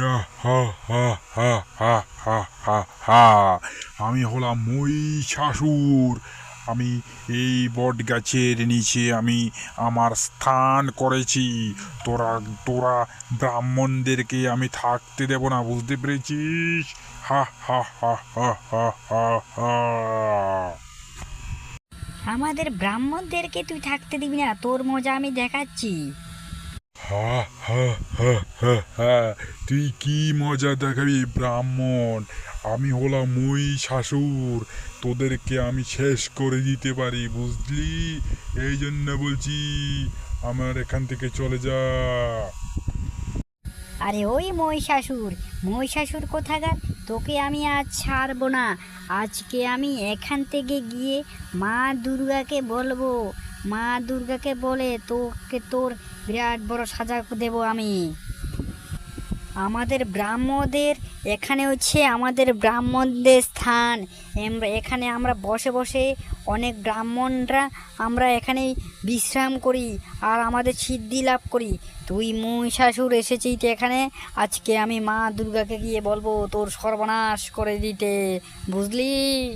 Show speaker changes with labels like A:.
A: হা হা হা হা হা হা হা। আমি হলাম মহিষাসুর। আমি এই বট গাছের নিচে আমি আমার স্থান করেছি। তোরা তোরা ব্রাহ্মণদেরকে আমি থাকতে দেব না, বুঝতে পেরেছিস? হা হা হা হা হা হা হা।
B: আমাদের ব্রাহ্মণদেরকে তুই থাকতে দিবি না, তোর মজা আমি দেখাচ্ছি।
A: হা হা হা হা হা। তুই কি মজা দেখাবি ব্রাহ্মণ? আমি হলাম মহিষাসুর। তোদেরকে আমি শেষ করে দিতে পারি, বুঝলি? এই জন্য বলছি আমার এখান থেকে চলে যা।
B: আরে ওই মহিষাসুর, মহিষাসুর কোথাকার, তোকে আমি আজ ছাড়বো না। আজকে আমি এখান থেকে গিয়ে মা দুর্গাকে বলবো, মা দুর্গাকে বলে তোকে তোর বিরাট বড় সাজা দেবো আমি। আমাদের ব্রাহ্মণদের এখানে হচ্ছে আমাদের ব্রাহ্মণদের স্থান। এখানে আমরা বসে বসে অনেক ব্রাহ্মণরা আমরা এখানে বিশ্রাম করি আর আমাদের সিদ্ধি লাভ করি। তুই মহিষাসুর এসেছিস এখানে, আজকে আমি মা দুর্গাকে গিয়ে বলবো তোর সর্বনাশ করে দিতে, বুঝলি?